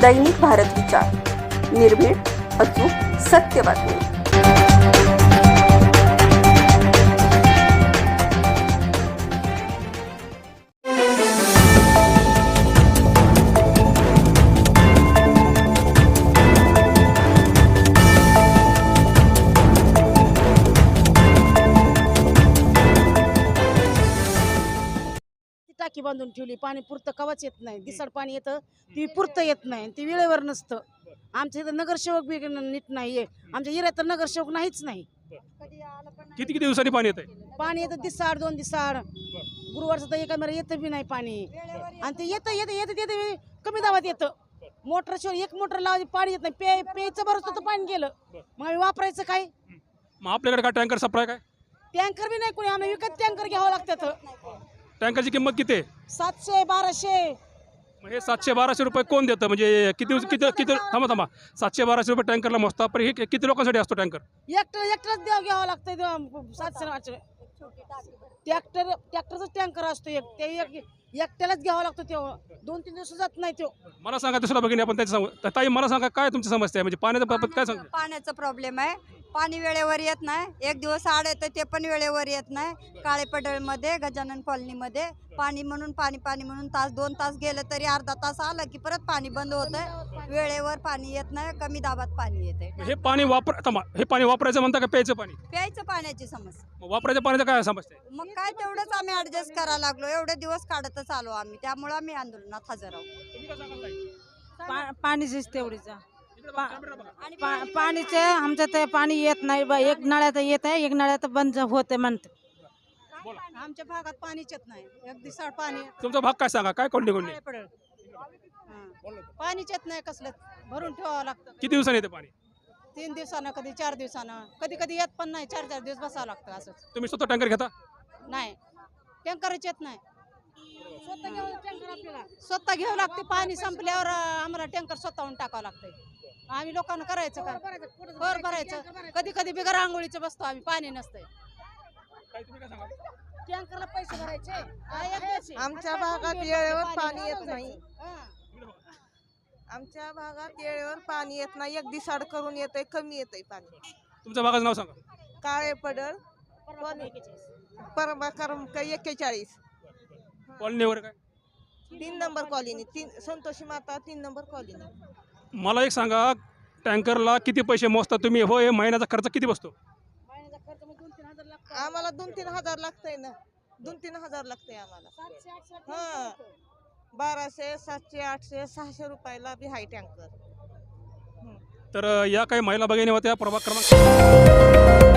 दैनिक भारत विचार, निर्भीड, अचूक, सत्य बातमी. टाकी बांधून ठेवली, पाणी पुरतं कवाच येत नाही. दिसाड पाणी येतं ती पुरतं येत नाही, ती वेळेवर नसतं. आमच्या इथं नगरसेवक बी नीट नाहीये. आमच्या एरियात तर नगरसेवक नाहीच नाही. किती किती दिवसांनी पाणी येतंय? पाणी येतं दिसाड 2 दिसाड, गुरुवारचं तर एका मेरा येतं बी नाही पाणी. आणि ते येतं कमी दाबात येतं. मोटर शिवाय एक मोटर लावायची पाणी येत नाही. प्यायचं बरंच तर पाणी गेलं, मग आम्ही वापरायचं काय? मग आपल्याकडे काय टँकर सप्लाय काय? टँकर बी नाही कोणी, आम्ही विकत टँकर घ्यावं लागतं. टँकरची किंमत किती आहे? 700-1200. मग हे 700-1200 रुपये कोण देतं? म्हणजे किती किती किती थांबा 700-1200 रुपये टँकरला मोजता, पण हे किती लोकांसाठी असतो टँकर? एकटंच घ्यावं लागतं. 700-800 ट्रॅक्टरचा टँकर असतो एक, ते एकट्यालाच घ्यावं लागतो. तेव्हा 2-3 दिवस जात नाही. तो मला सांगा, दुसरा भगिनी आपण त्याच्या ताई मला सांगा, काय तुमची समस्या आहे? म्हणजे पाण्याच्या बाबत काय सांगा? पाण्याचा प्रॉब्लेम आहे. पाणी वेळेवर येत नाही. एक दिवस आड येतं, ते पण वेळेवर येत नाही. काळेपडळमध्ये गजानन कॉलनीमध्ये पाणी म्हणून तास 2 तास गेलं तरी अर्धा तास आलं की परत पाणी बंद होतंय. वेळेवर पाणी येत नाही, कमी दाबात पाणी येते. हे पाणी हे पाणी वापरायचं म्हणता का प्यायचं पाणी? प्यायचं पाण्याची समस्या. मग वापरायच्या पाण्याचं काय समस्या आहे? मग काय तेवढंच आम्ही ऍडजस्ट करायला लागलो. एवढे दिवस काढतच आलो आम्ही, त्यामुळे आम्ही आंदोलनात हजर आहोत. पाणीचीच तेवढीच पाणीचे आमचं ते पाणी येत नाही. एक नळ्यात येत आहे, एक नळ्यात बंद होते म्हणते. आमच्या भागात पाणीच येत नाही. एक दिवसाड पाणी तुमचा भाग काय सांगा, काय कोणते पडेल. पाणीच येत नाही, कसलं भरून ठेवावं लागतं. किती दिवसांनी येते पाणी? 3 दिवसानं, कधी 4 दिवसानं, कधी येत पण नाही. 4-4 दिवस बसावं लागतं. असं तुम्ही स्वतः टँकर घेता? नाही, टँकरच येत नाही. स्वतः घ्यावं लागते. पाणी संपल्यावर आम्हाला टँकर स्वतःहून टाकावं लागतंय. आम्ही लोकांना करायचं काय? घर भरायचं. कधी बिगर आंघोळीचं बसतो आम्ही, पाणी नसतंय. टँकरला पैसे भरायचे. आमच्या भागात वेळेवर पाणी येत नाही. आमच्या भागात वेळेवर पाणी येत नाही. एक दिसाड करून येतंय, कमी येतंय पाणी. तुमच्या भागाचं नाव सांगा. काळे पडळ, परंबा 41. कॉलनीवर काय? 3 number colony, Santoshi Mata 3 number colony. मला एक सांगा, टँकरला किती पैसे मोजता तुम्ही? हो, हे महिन्याचा खर्च किती बसतो? आम्हाला 2-3 हजार लागतंय ना. 2-3 हजार लागतंय आम्हाला. हा, 1200, 700, 800, 600 रुपयाला बी हाय टँकर. तर या काही महिला भगिनी होत्या प्रभाग क्रमांक